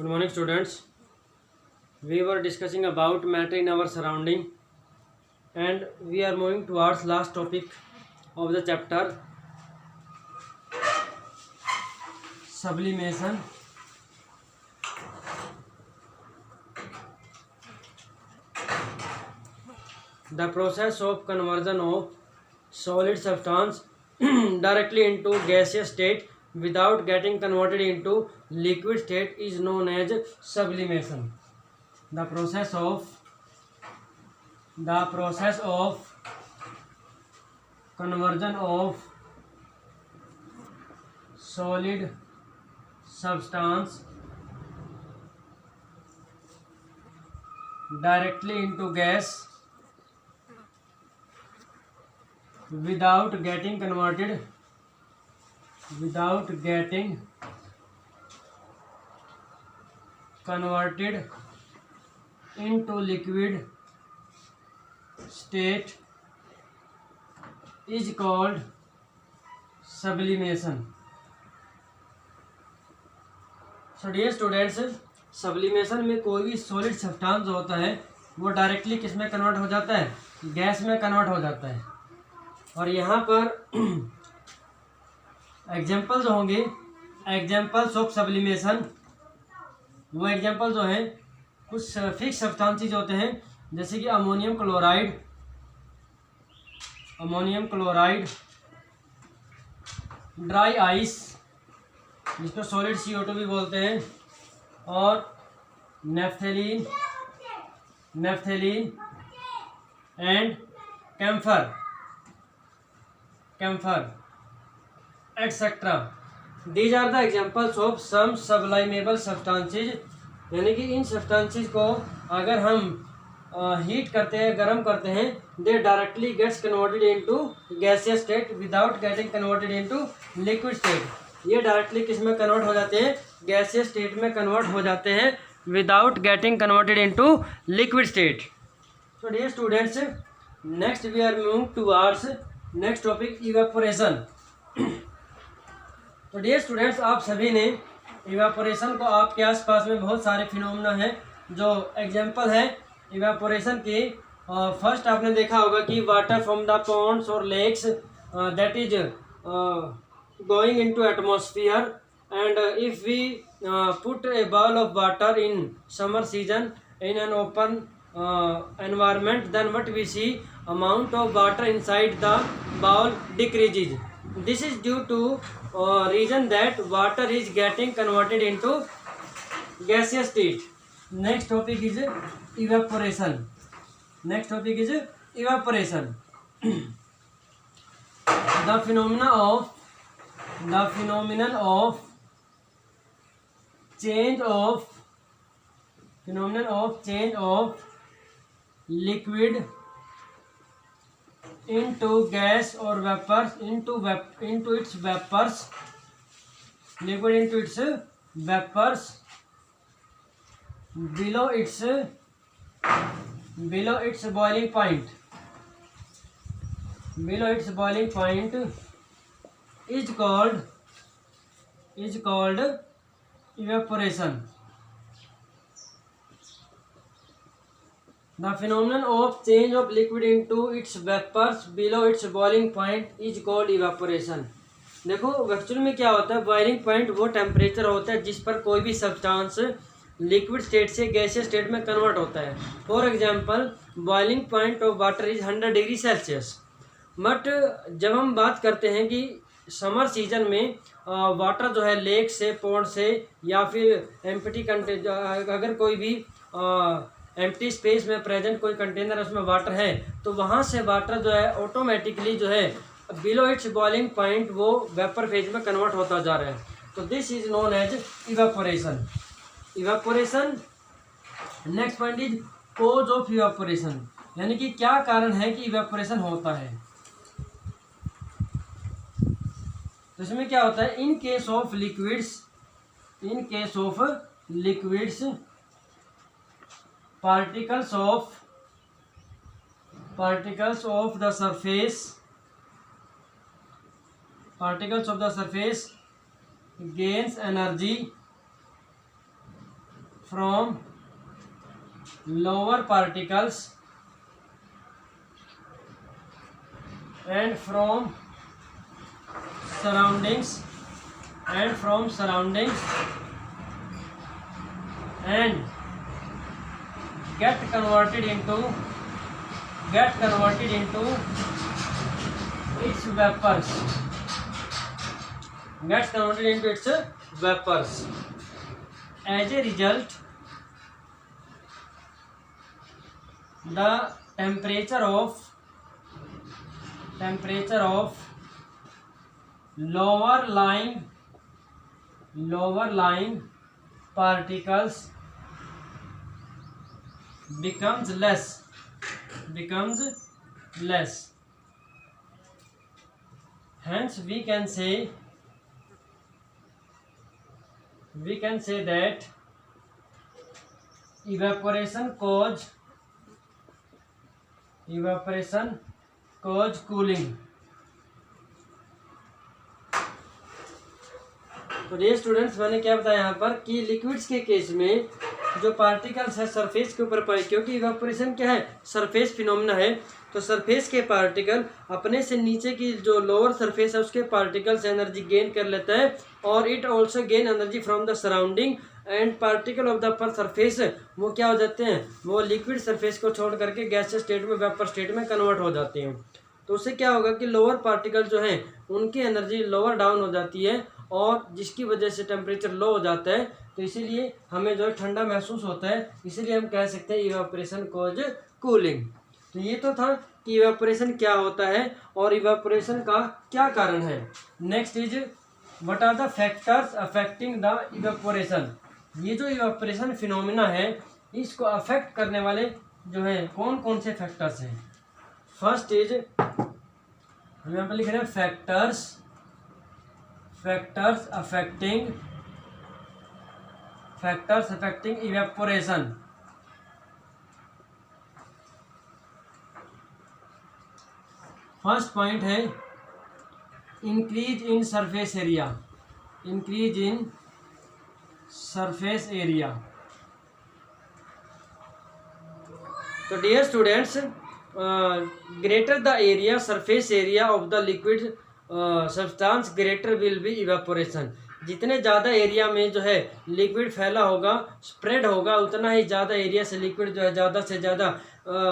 Good morning, students. We were discussing about matter in our surrounding, and we are moving towards last topic of the chapter, sublimation. The process of conversion of solid substance directly into gaseous state without getting converted into liquid state is known as sublimation. The process of conversion of solid substance directly into gas without getting converted into liquid state is called sublimation. So dear students, sublimation में कोई भी solid substance जो होता है वो directly किस में convert हो जाता है? गैस में कन्वर्ट हो जाता है। और यहाँ पर एग्जाम्पल जो होंगे, एग्जाम्पल्स ऑफ सब्लिमेशन, वो एग्जाम्पल जो हैं कुछ फिक्स सब्सटेंसेस होते हैं, जैसे कि अमोनियम क्लोराइड, ड्राई आइस जिसको सॉलिड CO2 भी बोलते हैं, और naphthalene and camphor et cetera. These are the examples of some sublimable substances. यानी कि इन सब्सटेंसेज को अगर हम हीट करते हैं, गर्म करते हैं, they directly gets converted into gaseous state without getting converted into liquid state. ये डायरेक्टली किस में कन्वर्ट हो जाते हैं? गैसियस स्टेट में कन्वर्ट हो जाते हैं without getting converted into liquid state. So dear students, next we are moving towards next topic, evaporation. तो डियर स्टूडेंट्स, आप सभी ने इवेपोरेशन को, आपके आसपास में बहुत सारे फिनोमेना हैं जो एग्जांपल है इवेपोरेशन के. फर्स्ट आपने देखा होगा कि वाटर फ्रॉम द पॉन्ड्स और lakes that is going into atmosphere, and if we put a bowl of water in summer season in an open environment, then what we see, amount of water inside the bowl decreases. This is due to reason that water is getting converted into gaseous state. Next topic is evaporation. The phenomenon of change of liquid into gas or vapors into its vapors below its boiling point is called evaporation. The phenomenon of change of liquid into its vapors below its boiling point is called evaporation. देखो actual में क्या होता है, boiling point वो temperature होता है जिस पर कोई भी सब्सटेंस लिक्विड स्टेट से गैसियस स्टेट में कन्वर्ट होता है. For example, boiling point of water is 100 degree Celsius. But जब हम बात करते हैं कि समर सीजन में वाटर जो है लेक से, पॉन्ड से, या फिर एम्प्टी अगर कोई भी एम्प्टी स्पेस में प्रेजेंट कोई कंटेनर उसमें वाटर है, तो वहाँ से वाटर जो है ऑटोमेटिकली जो है बिलो इट्स बॉइलिंग पॉइंट वो वेपर फेज में कन्वर्ट होता जा रहा है. तो this is known as evaporation. Next point is cause of evaporation. यानी कि क्या कारण है कि इवेपोरेशन होता है. तो इसमें क्या होता है, in case of liquids particles of the surface gains energy from lower particles and from surroundings and get converted into its vapors. As a result, the temperature of lower lying particles becomes less. Hence we can say that evaporation cause cooling. तो dear students, मैंने क्या बताया यहाँ पर कि liquids के case में जो पार्टिकल्स है सरफेस के ऊपर पाए, क्योंकि इवेपोरेशन क्या है, सरफेस फिनोमेना है, तो सरफेस के पार्टिकल अपने से नीचे की जो लोअर सरफेस है उसके पार्टिकल से एनर्जी गेन कर लेता है, और it also gain energy from the surrounding and particle of the upper surface वो क्या हो जाते हैं, वो लिक्विड सरफेस को छोड़ करके गैस स्टेट में, वेपर स्टेट में कन्वर्ट हो जाते हैं। तो उससे क्या होगा कि लोअर पार्टिकल जो हैं उनकी एनर्जी लोअर डाउन हो जाती है, और जिसकी वजह से टेम्परेचर लो हो जाता है, तो इसीलिए हमें जो है ठंडा महसूस होता है, इसीलिए हम कह सकते हैं इवेपोरेशन कॉज कूलिंग। तो ये तो था कि इवेपोरेशन क्या होता है और इवेपोरेशन का क्या कारण है। Next is what are the factors affecting the evaporation. ये जो इवेपोरेशन फिनोमिना है इसको अफेक्ट करने वाले जो है कौन कौन से फैक्टर्स हैं। फर्स्ट इज हम यहाँ पर लिख रहे हैं factors affecting evaporation. First point है इंक्रीज इन सरफेस एरिया। तो dear students, greater the area surface area of the liquid substance greater will be evaporation. जितने ज़्यादा एरिया में जो है लिक्विड फैला होगा, स्प्रेड होगा, उतना ही ज़्यादा एरिया से लिक्विड जो है ज़्यादा से ज़्यादा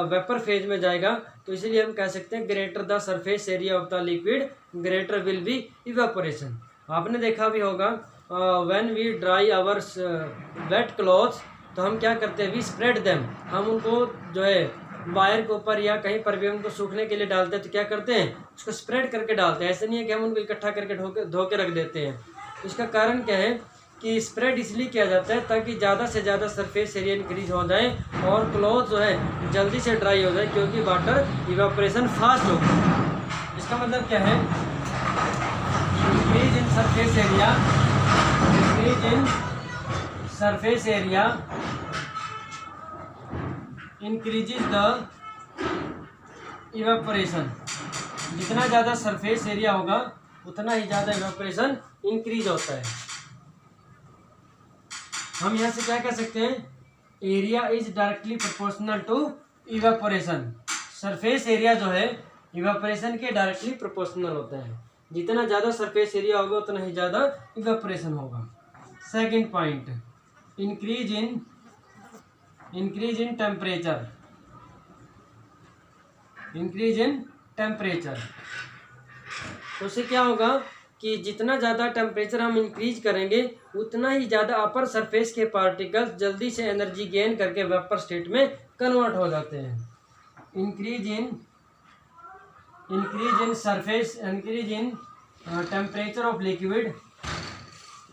वेपर फेज में जाएगा। तो इसीलिए हम कह सकते हैं greater the surface area of the liquid greater will be evaporation. आपने देखा भी होगा when we dry our wet clothes, तो हम क्या करते हैं, वी स्प्रेड देम, हम उनको जो है वायर के ऊपर या कहीं पर भी उनको सूखने के लिए डालते हैं, तो क्या करते हैं, उसको स्प्रेड करके डालते हैं। ऐसे नहीं है कि हम उनको इकट्ठा करके धो के रख देते हैं। इसका कारण क्या है कि स्प्रेड इसलिए किया जाता है ताकि ज़्यादा से ज़्यादा सरफेस एरिया इंक्रीज हो जाए और क्लॉथ जो है जल्दी से ड्राई हो जाए, क्योंकि वाटर इवेपोरेशन फास्ट होगा। इसका मतलब क्या है, increase in surface area increases the evaporation. जितना ज़्यादा सरफेस एरिया होगा उतना ही ज़्यादा इवेपोरेशन इंक्रीज होता है। हम यहाँ से क्या कह सकते हैं, area is directly proportional to evaporation. Surface area जो है इवेपोरेशन के डायरेक्टली प्रोपोर्शनल होता है। जितना ज़्यादा सरफेस एरिया होगा उतना ही ज़्यादा इवेपोरेशन होगा। Second point, increase in temperature. तो उससे क्या होगा कि जितना ज़्यादा टेम्परेचर हम इंक्रीज करेंगे उतना ही ज़्यादा अपर सरफेस के पार्टिकल्स जल्दी से एनर्जी गेन करके वेपर स्टेट में कन्वर्ट हो जाते हैं। Increase in temperature of liquid,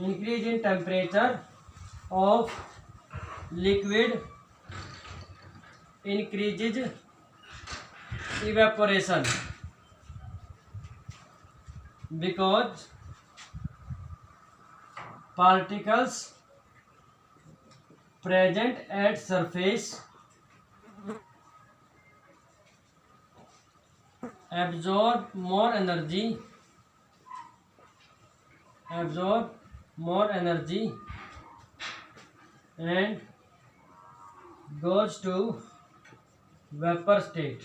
increase in temperature of liquid increases evaporation because particles present at surface absorb more energy and goes to vapor state.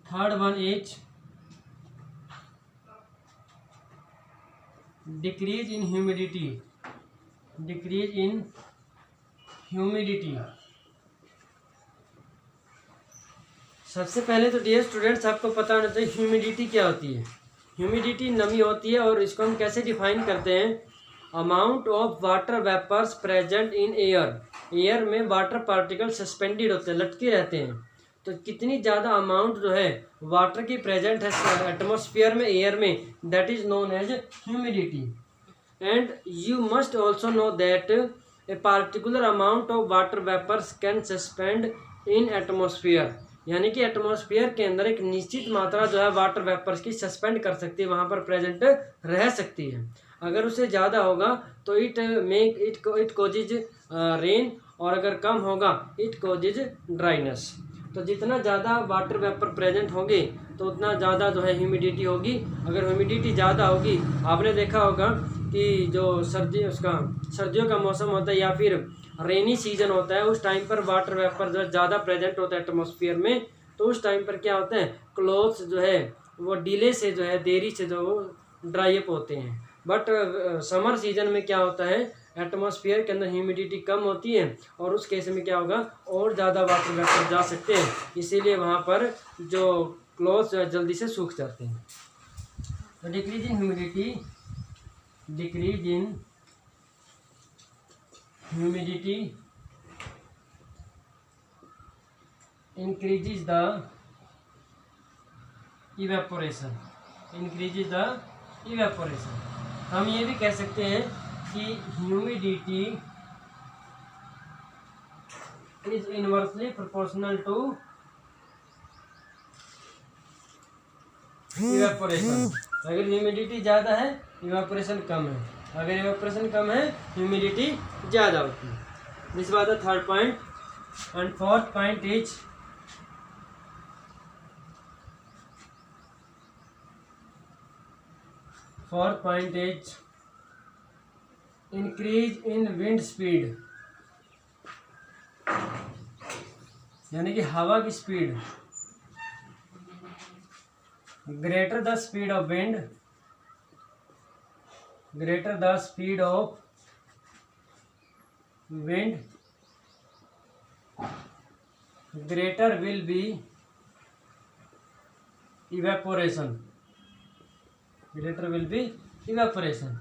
Third one is decrease in humidity. Decrease in humidity. सबसे पहले तो dear students आपको पता होना चाहिए humidity क्या होती है। ह्यूमिडिटी नमी होती है और इसको हम कैसे डिफाइन करते हैं, amount of water vapours present in air. Air में वाटर पार्टिकल सस्पेंडेड होते हैं, लटके रहते हैं, तो कितनी ज़्यादा अमाउंट जो है वाटर की प्रेजेंट है एटमॉस्फेयर में, एयर में, that is known as humidity. And you must also know that a particular amount of water vapours can suspend in atmosphere, यानी कि एटमॉस्फेयर के अंदर एक निश्चित मात्रा जो है वाटर वेपर्स की सस्पेंड कर सकती है, वहाँ पर प्रेजेंट रह सकती है। अगर उससे ज़्यादा होगा तो इट कोजिज रेन, और अगर कम होगा इट कोजिज ड्राइनेस। तो जितना ज़्यादा वाटर वेपर प्रेजेंट होंगे तो उतना ज़्यादा जो है ह्यूमिडिटी होगी। अगर ह्यूमिडिटी ज़्यादा होगी, आपने देखा होगा कि जो सर्दियों का मौसम होता है या फिर रेनी सीजन होता है, उस टाइम पर वाटर वेपर जो ज़्यादा प्रेजेंट होता है एटमॉस्फेयर में, तो उस टाइम पर क्या होता है, क्लोथ्स जो है वो डिले से जो है, देरी से जो ड्राई अप होते हैं। बट समर सीजन में क्या होता है, एटमॉस्फेयर के अंदर ह्यूमिडिटी कम होती है और उस केस में क्या होगा, और ज़्यादा वाटर वेपर जा सकते हैं, इसीलिए वहाँ पर जो क्लोथ्स जल्दी से सूख जाते हैं। तो decrease in humidity, decrease in humidity increases the evaporation, increases the evaporation। हम ये भी कह सकते हैं कि humidity is inversely proportional to evaporation. अगर ह्यूमिडिटी ज़्यादा है इवेपोरेशन कम है, अगर इवेपोरेशन कम है ह्यूमिडिटी ज़्यादा होती है। This was the third point. And fourth point is increase in wind speed, यानी कि हवा की speed. Greater the speed of wind, greater the speed of wind, greater will be evaporation, greater will be evaporation।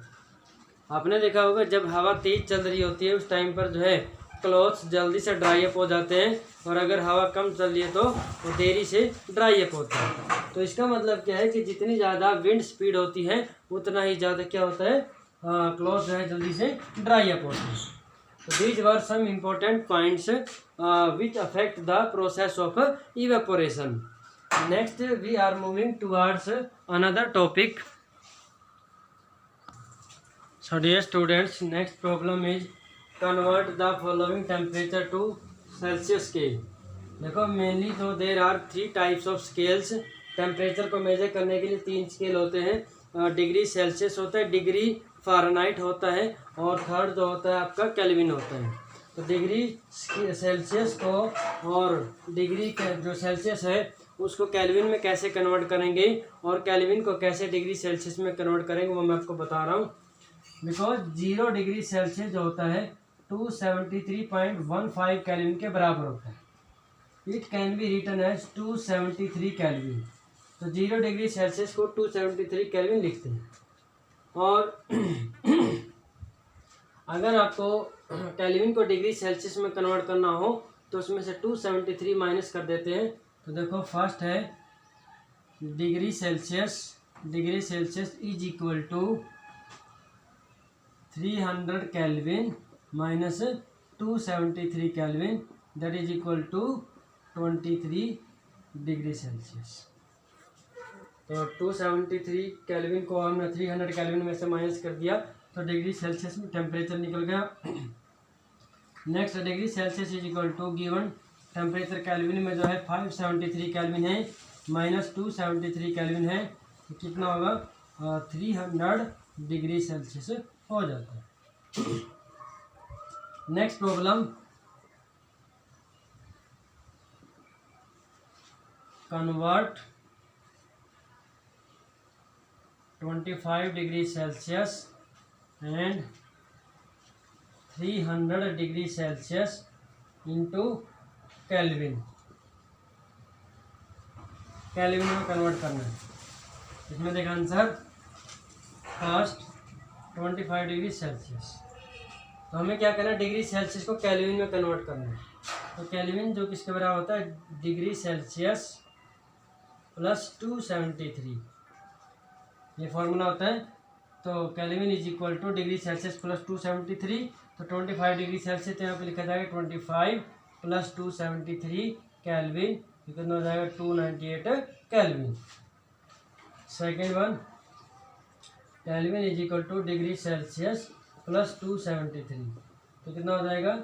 आपने देखा होगा जब हवा तेज चल रही होती है उस टाइम पर जो है क्लॉथ्स जल्दी से ड्राई अप हो जाते हैं, और अगर हवा कम चल रही है तो वो देरी से ड्राई अप होता है। तो इसका मतलब क्या है कि जितनी ज़्यादा विंड स्पीड होती है उतना ही ज़्यादा क्या होता है, क्लॉथ जो है जल्दी से ड्राई अप होते हैं। तो these were some important points which affect the process of evaporation. Next we are moving towards another topic. So dear students, next problem is convert the following temperature to Celsius scale. देखो mainly तो there are 3 types of scales. Temperature को measure करने के लिए 3 scale होते हैं। Degree Celsius होता है, डिग्री फ़ारेनहाइट होता है, और थर्ड जो होता है आपका केल्विन होता है। तो डिग्री सेल्सियस को और डिग्री जो सेल्सियस है उसको केल्विन में कैसे कन्वर्ट करेंगे और केल्विन को कैसे डिग्री सेल्सियस में कन्वर्ट करेंगे वो मैं आपको बता रहा हूँ। बिकॉज 0 डिग्री सेल्सियस जो होता है 273.15 केल्विन के बराबर होता है। It can be written as 273 kelvin. तो 0 डिग्री सेल्सियस को 273 केल्विन लिखते हैं। और अगर आपको केल्विन को डिग्री सेल्सियस में कन्वर्ट करना हो तो उसमें से 273 माइनस कर देते हैं। तो देखो फर्स्ट है degree Celsius is equal to 300 kelvin minus 273 kelvin, that is equal to 23 degree Celsius. तो 273 केल्विन को हमने 300 केल्विन में से माइनस कर दिया तो डिग्री सेल्सियस में टेम्परेचर निकल गया। Next degree Celsius is equal to given temperature kelvin में जो है 573 केल्विन है माइनस 273 केल्विन है, तो कितना होगा 300 डिग्री सेल्सियस हो जाता है। Next problem, convert 25 degree Celsius and 300 degree Celsius into kelvin. Kelvin में कन्वर्ट करना है। इसमें देखा आंसर, फर्स्ट 25 डिग्री सेल्सियस, तो हमें क्या करना है, डिग्री सेल्सियस को केल्विन में कन्वर्ट करना है। तो केल्विन जो किसके बराबर होता है, डिग्री सेल्सियस प्लस 273, ये फॉर्मूला होता है। तो kelvin is equal two degree Celsius plus 273, तो 25 डिग्री सेल्सियस तो यहाँ पे लिखा जाएगा 25 प्लस 273 केल्विन, कितना हो जाएगा 298 kelvin. Second one, kelvin is equal two degree Celsius plus 273, तो कितना हो जाएगा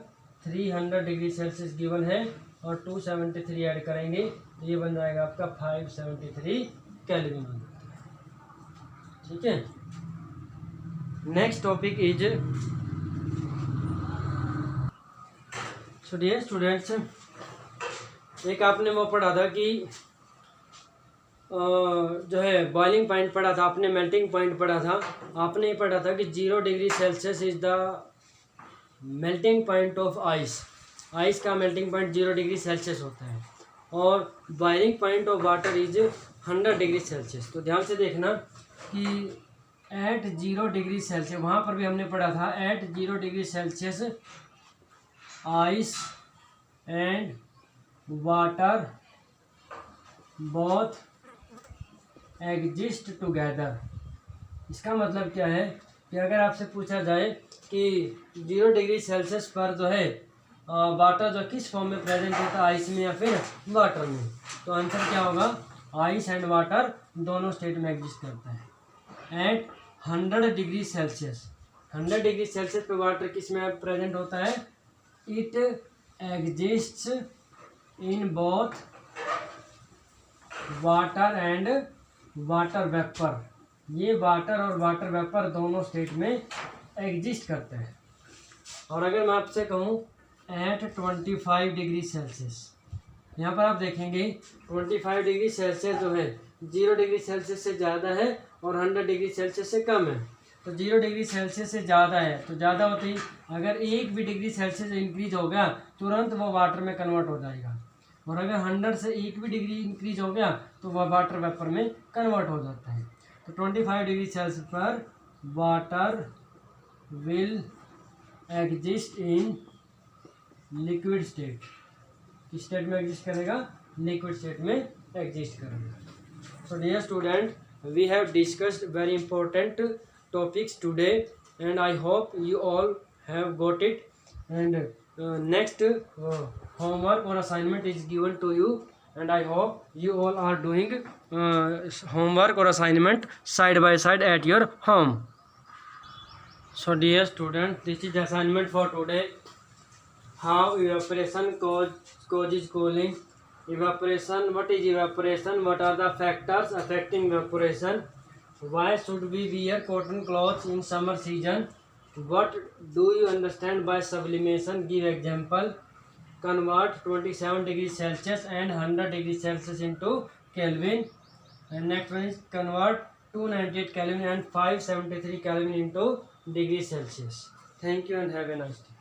300 डिग्री सेल्सियस गिवन है और 273 ऐड करेंगे तो ये बन जाएगा आपका 573 केल्विन हो जाता है। ठीक है, next topic is, so dear students, एक आपने वो पढ़ा था कि जो है बॉइलिंग पॉइंट पढ़ा था आपने, मेल्टिंग पॉइंट पढ़ा था आपने, ये पढ़ा था कि 0 degree Celsius is the melting point of ice. Ice का मेल्टिंग पॉइंट 0 डिग्री सेल्सियस होता है और boiling point of water is 100 degree Celsius. तो ध्यान से देखना कि एट 0 डिग्री सेल्सियस, वहाँ पर भी हमने पढ़ा था at 0 degree Celsius ice and water both exist together. इसका मतलब क्या है कि अगर आपसे पूछा जाए कि 0 डिग्री सेल्सियस पर जो है वाटर जो किस फॉर्म में प्रेजेंट होता है, आइस में या फिर वाटर में, तो आंसर क्या होगा, आइस एंड वाटर दोनों स्टेट में एग्जिस्ट करता है। At 100 degree Celsius, 100 degree Celsius पे वाटर किस में प्रेजेंट होता है, it exists in both water and water vapour. ये वाटर और वाटर वेपर दोनों स्टेट में एग्जिस्ट करते हैं। और अगर मैं आपसे कहूँ एट 25 डिग्री सेल्सियस, यहाँ पर आप देखेंगे 25 डिग्री सेल्सियस जो है 0 डिग्री सेल्सियस से ज़्यादा है और 100 डिग्री सेल्सियस से कम है। तो 0 डिग्री सेल्सियस से ज़्यादा है, तो ज़्यादा होती ही अगर एक भी डिग्री सेल्सियस इंक्रीज हो गया तुरंत वो वाटर में कन्वर्ट हो जाएगा, और अगर 100 से एक भी डिग्री इंक्रीज हो गया तो वह वाटर वेपर में कन्वर्ट हो जाता है। तो 25 डिग्री सेल्सियस पर water will exist in liquid state. किस स्टेट में एग्जिस्ट करेगा, लिक्विड स्टेट में एग्जिस्ट करेगा। So dear student, we have discussed very important topics today and I hope you all have got it. And next homework or assignment is given to you and I hope you all are doing homework or assignment side by side at your home. So dear student, this is the assignment for today. How evaporation causes cooling. Evaporation, what is evaporation, what are the factors affecting evaporation, why should we wear cotton clothes in summer season, what do you understand by sublimation, give example, convert 27 degrees Celsius and 100 degrees Celsius into Kelvin, and next one is convert 298 Kelvin and 573 Kelvin into degree Celsius. Thank you and have a nice day.